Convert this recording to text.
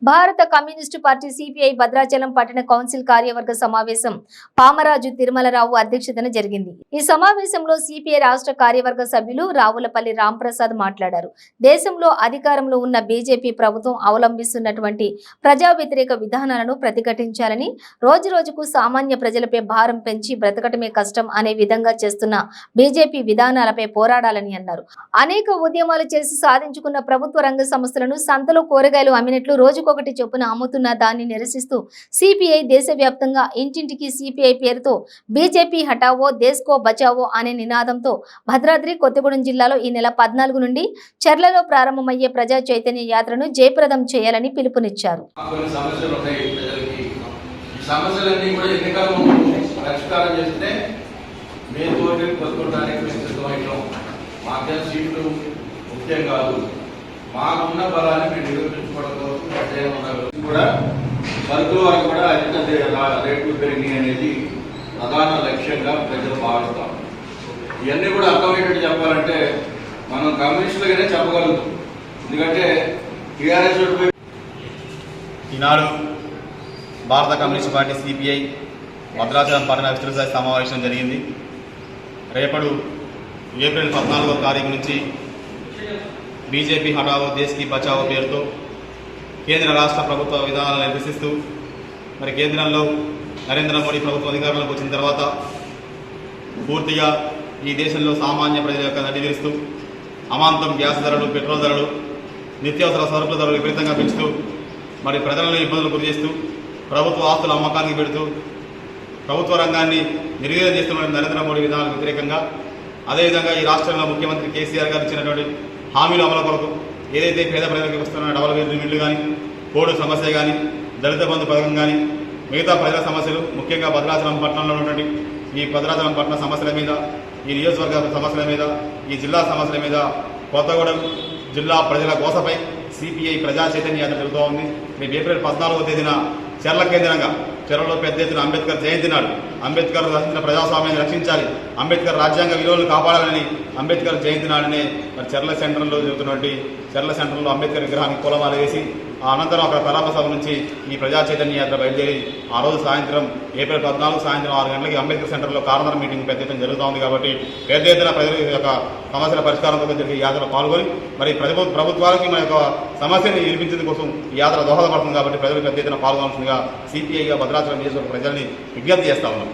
భారత communist party CPI Bhadrachalam పట్టణ council కార్యవర్గ సమావేశం పామరాజు తిరుమలరావు అధ్యక్షతన జరిగింది. ఈ సమావేశంలో సిపిఐ రాష్ట్ర కార్యవర్గ సభ్యులు రావులపల్లి రాంప్రసాద్ మాట్లాడారు. దేశంలో అధికారంలో ఉన్న బీజేపీ ప్రభుత్వం అవలంబిస్తున్నటువంటి ప్రజా వ్యతిరేక విధానాలను ప్రతిఘటించాలని, రోజురోజుకు సామాన్య ప్రజలపై భారం పెంచి బ్రతకటమే కష్టం అనే విధంగా చేస్తున్న బీజేపీ విధానాలపై పోరాడాలని అన్నారు. అనేక ఉద్యమాలు చేసి సాధించుకున్న ప్రభుత్వ రంగ సంస్థలను సంతలో కూరగాయలు అమ్మినట్లు రోజుకొకటి చొప్పున అమ్ముతున్న దాన్ని నిరసిస్తూ సిపిఐ దేశవ్యాప్తంగా ఇంటింటికి సిపిఐ పేరుతో బీజేపీ హటావో దేశ్కో బచావో అనే నినాదంతో భద్రాద్రి కొత్తగూడెం జిల్లాలో ఈ నెల 14 నుండి చర్లలో ప్రారంభమయ్యే ప్రజా చైతన్య యాత్రను జయప్రదం చేయాలని పిలుపునిచ్చారు. మాకున్న బలాన్ని మేము నిరూపించుకోవడం కోసం కూడా సరుకుల వరకు కూడా అధిక రేట్లు పెరిగినాయి అనేది ప్రధాన లక్ష్యంగా ప్రజలు భావిస్తాం. ఇవన్నీ కూడా అర్థమయ్యేటట్టు చెప్పాలంటే మనం కమ్యూనిస్టులుగానే చెప్పగలుగుతాం. ఎందుకంటే టీఆర్ఎస్ ఈనాడు భారత కమ్యూనిస్ట్ పార్టీ సిపిఐ భద్రాచలం పట్టణ విస్తృత సమావేశం జరిగింది. రేపటి ఏప్రిల్ 14వ తారీఖు నుంచి బీజేపీ హటావో దేశ్కి బచావో పేరుతో కేంద్ర రాష్ట్ర ప్రభుత్వ విధానాలను నిరసిస్తూ మరి కేంద్రంలో నరేంద్ర మోడీ ప్రభుత్వం అధికారంలోకి వచ్చిన తర్వాత పూర్తిగా ఈ దేశంలో సామాన్య ప్రజల యొక్క నడివిరుస్తూ అమాంతం గ్యాస్ ధరలు, పెట్రోల్ ధరలు, నిత్యావసర సరుకుల ధరలు విపరీతంగా పెంచుతూ మరి ప్రజలను ఇబ్బందులు గురి చేస్తూ ప్రభుత్వ ఆస్తుల అమ్మకానికి పెడుతూ ప్రభుత్వ రంగాన్ని నిర్వీర్యం చేస్తున్న నరేంద్ర మోడీ విధానాలకు వ్యతిరేకంగా, అదేవిధంగా ఈ రాష్ట్రంలో ముఖ్యమంత్రి కేసీఆర్ గారు ఇచ్చినటువంటి హామీలు అమలు కొరకు ఏదైతే పేద ప్రజలకు వస్తున్న డబల్ బెడ్రూమ్ ఇళ్లు కానీ, కోడు సమస్య కానీ, దళిత బంధు పథకం కానీ, మిగతా ప్రజల సమస్యలు, ముఖ్యంగా భద్రాచలం పట్టణంలో ఉన్నటువంటి ఈ భద్రాచలం పట్టణ సమస్యల మీద, ఈ నియోజకవర్గ సమస్యల మీద, ఈ జిల్లా సమస్యల మీద కొత్తగూడెం జిల్లా ప్రజల గోసపై సిపిఐ ప్రజా చైతన్య యాత్ర జరుగుతూ ఉంది. రేపు ఏప్రిల్ 14వ తేదీన చర్ల కేంద్రంగా చర్లలో పెద్ద ఎత్తున అంబేద్కర్ జయంతి నాడు అంబేద్కర్ రచించిన ప్రజాస్వామ్యాన్ని రక్షించాలి, అంబేద్కర్ రాజ్యాంగ విలువలను కాపాడాలని అంబేద్కర్ జయంతి నాడునే మరి చర్ల సెంటర్లో జరుగుతున్నటువంటి చర్ల సెంటర్లో అంబేద్కర్ విగ్రహానికి పూలమాల వేసి అనంతరం అక్కడ ప్రారంభ సభ నుంచి ఈ ప్రజా చైతన్య యాత్ర బయలుదేరి ఆ రోజు సాయంత్రం ఏప్రిల్ 14 సాయంత్రం 6 గంటలకి అంబేద్కర్ సెంటర్లో కార్నర్ మీటింగ్ పెద్ద ఎత్తున జరుగుతూ ఉంది. కాబట్టి పెద్ద ఎత్తున ప్రజల యొక్క సమస్యల పరిష్కారం కోసం జరిగే యాత్రలో పాల్గొని మరి ప్రభుత్వాలకి మన యొక్క సమస్యని వినిపించడం కోసం ఈ యాత్ర దోహదపడుతుంది. కాబట్టి ప్రజలు పెద్ద ఎత్తున పాల్గొనాల్సిందిగా సిపిఐగా భద్రాచలం నియోజకవర్గ ప్రజల్ని విజ్ఞప్తి చేస్తా ఉన్నాం.